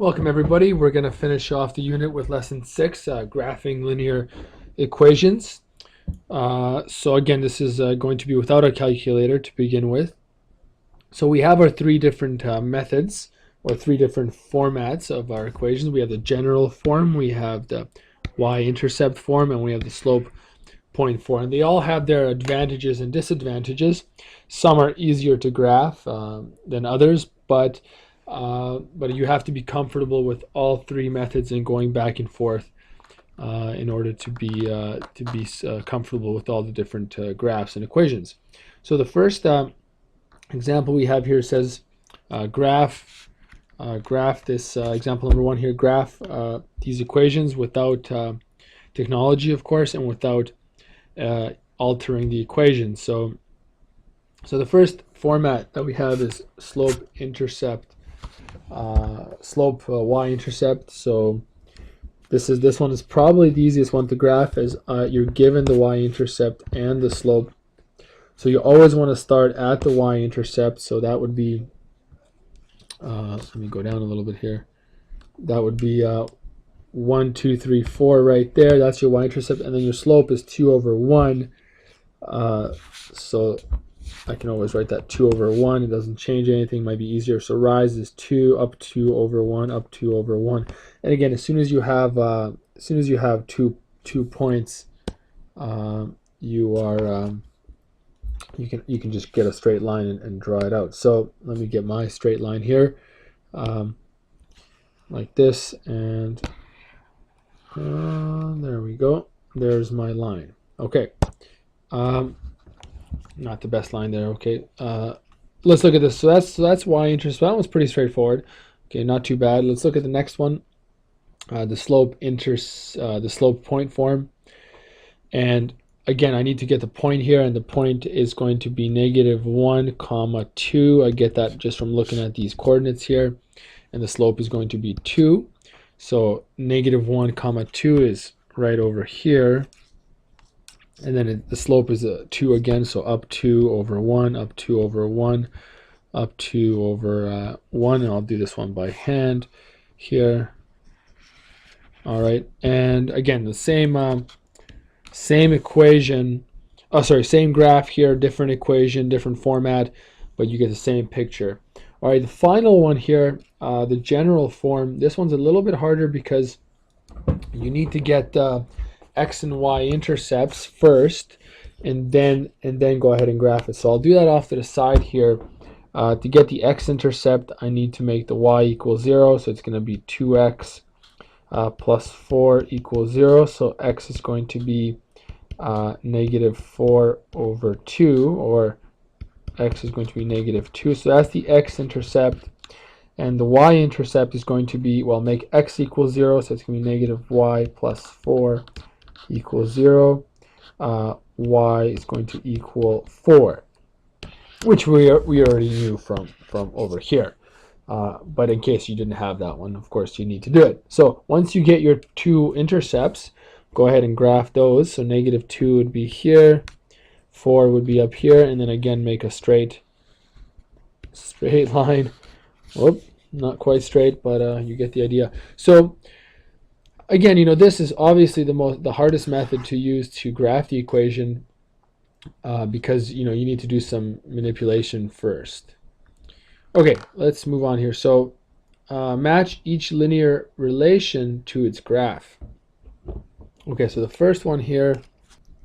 Welcome everybody. We're going to finish off the unit with lesson 6, graphing linear equations. So again, this is going to be without a calculator to begin with. So we have our three different methods or three different formats of our equations. We have the general form, we have the Y-intercept form, and we have the slope point form. And they all have their advantages and disadvantages. Some are easier to graph than others, but you have to be comfortable with all three methods and going back and forth in order to be comfortable with all the different graphs and equations. So the first example we have here says graph this example number 1 here, graph these equations without technology, of course, and without altering the equation. So the first format that we have is slope-intercept. Y-intercept. So this one is probably the easiest one to graph, as you're given the y-intercept and the slope. So you always want to start at the y-intercept. So that would be let me go down a little bit here. That would be 1, 2, 3, 4 right there. That's your y-intercept, and then your slope is 2 over 1. So I can always write that 2 over 1. It doesn't change anything. It might be easier. So rise is 2, up 2 over 1, up 2 over 1. And again, as soon as you have two points, you can just get a straight line and draw it out. So let me get my straight line here, like this, and there we go. There's my line. Okay. Not the best line there. Okay, let's look at this. So that's y-intercept. That one's pretty straightforward. Okay, not too bad. Let's look at the next one, the slope point form. And again, I need to get the point here, and the point is going to be -1, 2. I get that just from looking at these coordinates here, and the slope is going to be 2. So -1, 2 is right over here. And then the slope is 2 again, so up 2 over 1, up 2 over 1, up 2 over 1, and I'll do this one by hand here. All right, and again, the same equation, same graph here, different equation, different format, but you get the same picture. All right, the final one here, the general form, this one's a little bit harder because you need to get X and Y-intercepts first, and then go ahead and graph it. So I'll do that off to the side here. To get the X-intercept, I need to make the Y equal 0, so it's going to be 2x plus 4 equals 0. So x is going to be -4 over 2, or x is going to be -2. So that's the X-intercept. And the Y-intercept is going to be, well, make x equal 0, so it's going to be -y plus 4 equals 0. Y is going to equal 4, which we already knew from over here. But in case you didn't have that one, of course, you need to do it. So once you get your two intercepts, go ahead and graph those. So -2 would be here, 4 would be up here, and then again make a straight line. Whoop, not quite straight, but you get the idea. So again, this is obviously the hardest method to use to graph the equation because you need to do some manipulation first. Okay, let's move on here. So match each linear relation to its graph. Okay, so the first one here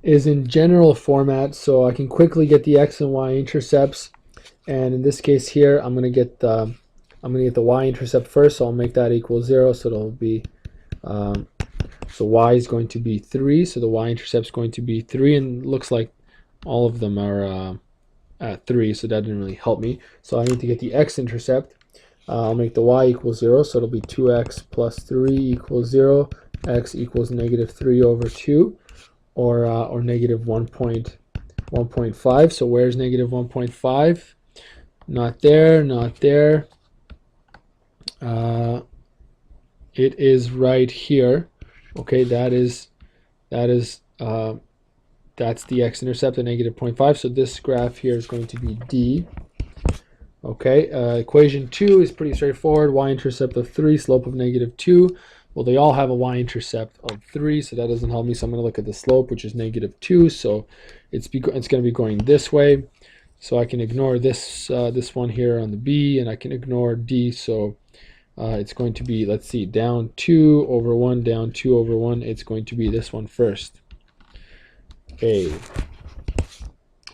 is in general format, so I can quickly get the X and Y intercepts, and in this case here, I'm going to get the Y intercept first, so I'll make that equal 0, so it'll be so y is going to be 3, so the y-intercept is going to be 3, and it looks like all of them are at 3, so that didn't really help me. So I need to get the x-intercept. I'll make the y equal 0, so it'll be 2x plus 3 equals 0, x equals -3 over 2, or -1.5. So where's -1.5? Not there, not there. It is right here. Okay, that's the x-intercept at -0.5. So this graph here is going to be D. Okay, equation 2 is pretty straightforward. Y-intercept of 3, slope of -2. Well, they all have a y-intercept of 3, so that doesn't help me. So I'm going to look at the slope, which is -2. So it's going to be going this way. So I can ignore this this one here on the B, and I can ignore D. So it's going to be, let's see, down 2 over 1, down 2 over 1. It's going to be this one first. Okay.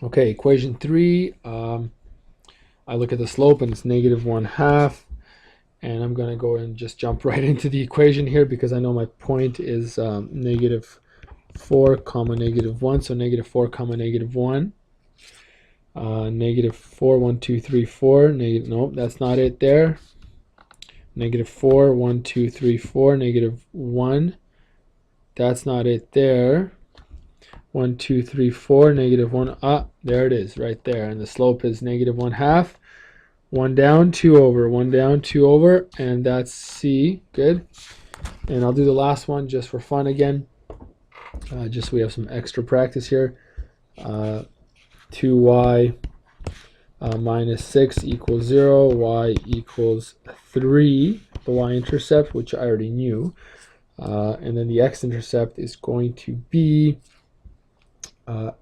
Okay, equation 3. I look at the slope and it's -1/2, and I'm going to go and just jump right into the equation here because I know my point is -4 comma -1, so -4 comma -1. -4, 1, 2, 3, 4. Nope, that's not it there. -4, 1, 2, 3, 4, -1. That's not it there. 1, 2, 3, 4, -1. Ah, there it is, right there. And the slope is -1/2. 1 down, 2 over. 1 down, 2 over. And that's C. Good. And I'll do the last one just for fun again. Just so we have some extra practice here. 2y minus 6 equals 0. Y equals 3. The y-intercept, which I already knew. And then the x-intercept is going to be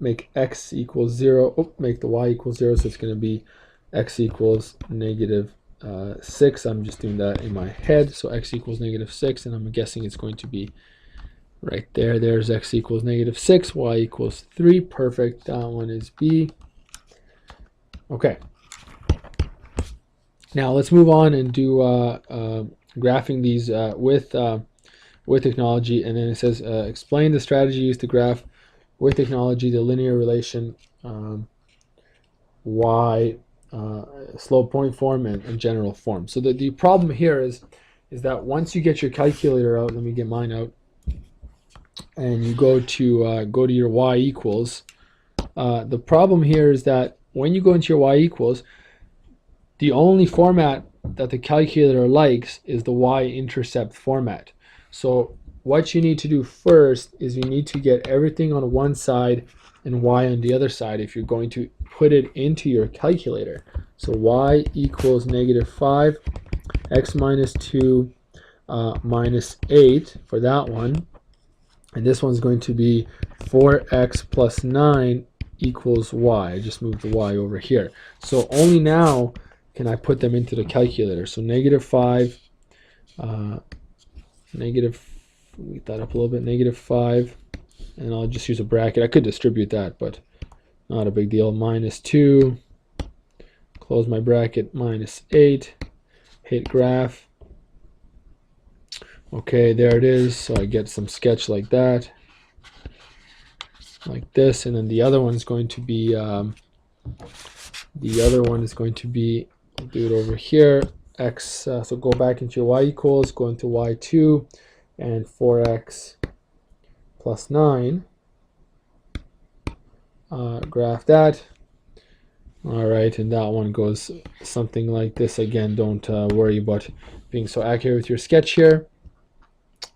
make x equals 0. Oh, make the y equals 0, so it's going to be x equals -6. I'm just doing that in my head. So x equals -6, and I'm guessing it's going to be right there. There's x equals -6, y equals 3. Perfect. That one is B. Okay. Now let's move on and do graphing these with technology. And then it says explain the strategy used to graph with technology the linear relation y slope point form and general form. So the problem here is that once you get your calculator out, let me get mine out, and you go to your y equals, the problem here is that when you go into your y equals, the only format that the calculator likes is the y-intercept format. So what you need to do first is you need to get everything on one side and y on the other side if you're going to put it into your calculator. So y equals -5, x minus 2 minus 8 for that one. And this one's going to be 4x plus 9 equals y. I just moved the y over here. So only now can I put them into the calculator. So -5, leave that up a little bit, -5, and I'll just use a bracket. I could distribute that, but not a big deal. -2, close my bracket, -8, hit graph. Okay, there it is. So I get some sketch like that, like this, and then the other one is going to be I'll do it over here. X. So go back into your y equals, go into y2, and 4x plus 9. Graph that. All right, and that one goes something like this. Again, don't worry about being so accurate with your sketch here.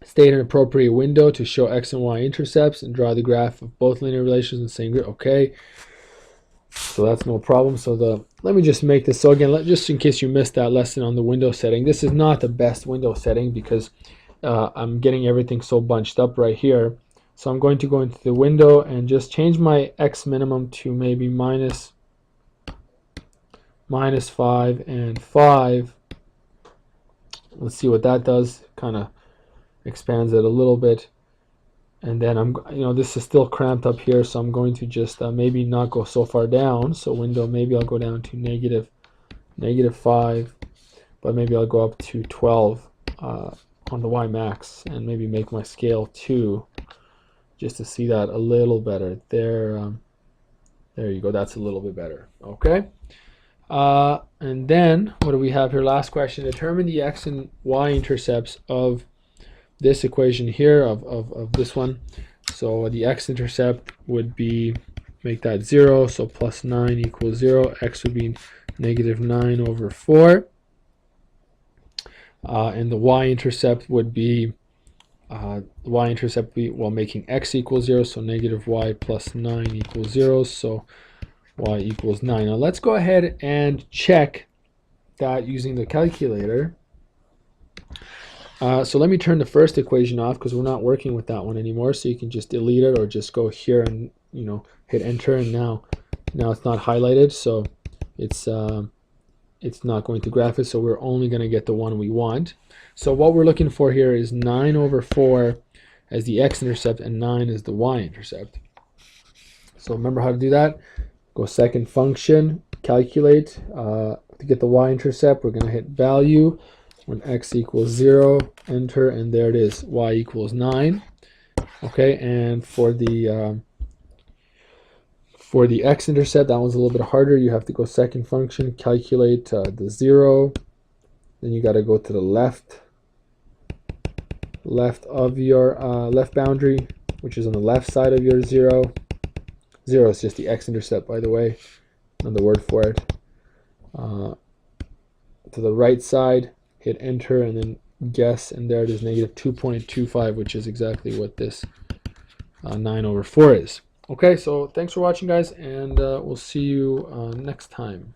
State an appropriate window to show x and y intercepts and draw the graph of both linear relations in the same grid. Okay, so that's no problem. So let me just make this. So again, just in case you missed that lesson on the window setting, this is not the best window setting because I'm getting everything so bunched up right here. So I'm going to go into the window and just change my x minimum to maybe -5 and 5. Let's see what that does. Kind of expands it a little bit. And then this is still cramped up here, so I'm going to just maybe not go so far down. So window, maybe I'll go down to -5, but maybe I'll go up to 12 on the Y max, and maybe make my scale 2 just to see that a little better. There you go. That's a little bit better. Okay. And then what do we have here? Last question. Determine the x and y intercepts of this equation here, of this one. So the x-intercept would be, make that 0, so plus 9 equals 0. X would be -9 over 4. And the y-intercept would be, making x equals 0, so -y plus 9 equals 0, so y equals 9. Now let's go ahead and check that using the calculator. So let me turn the first equation off because we're not working with that one anymore. So you can just delete it or just go here and hit enter, and now it's not highlighted, so it's not going to graph it. So we're only going to get the one we want. So what we're looking for here is 9/4 as the x-intercept and 9 as the y-intercept. So remember how to do that. Go second function, calculate. To get the y-intercept, we're going to hit value. When x equals 0, enter, and there it is, y equals 9. Okay, and for the x-intercept, that one's a little bit harder. You have to go second function, calculate the 0. Then you got to go to the left of your left boundary, which is on the left side of your 0. 0 is just the x-intercept, by the way, another word for it. To the right side, hit enter, and then guess, and there it is, -2.25, which is exactly what this 9/4 is. Okay, so thanks for watching, guys, and we'll see you next time.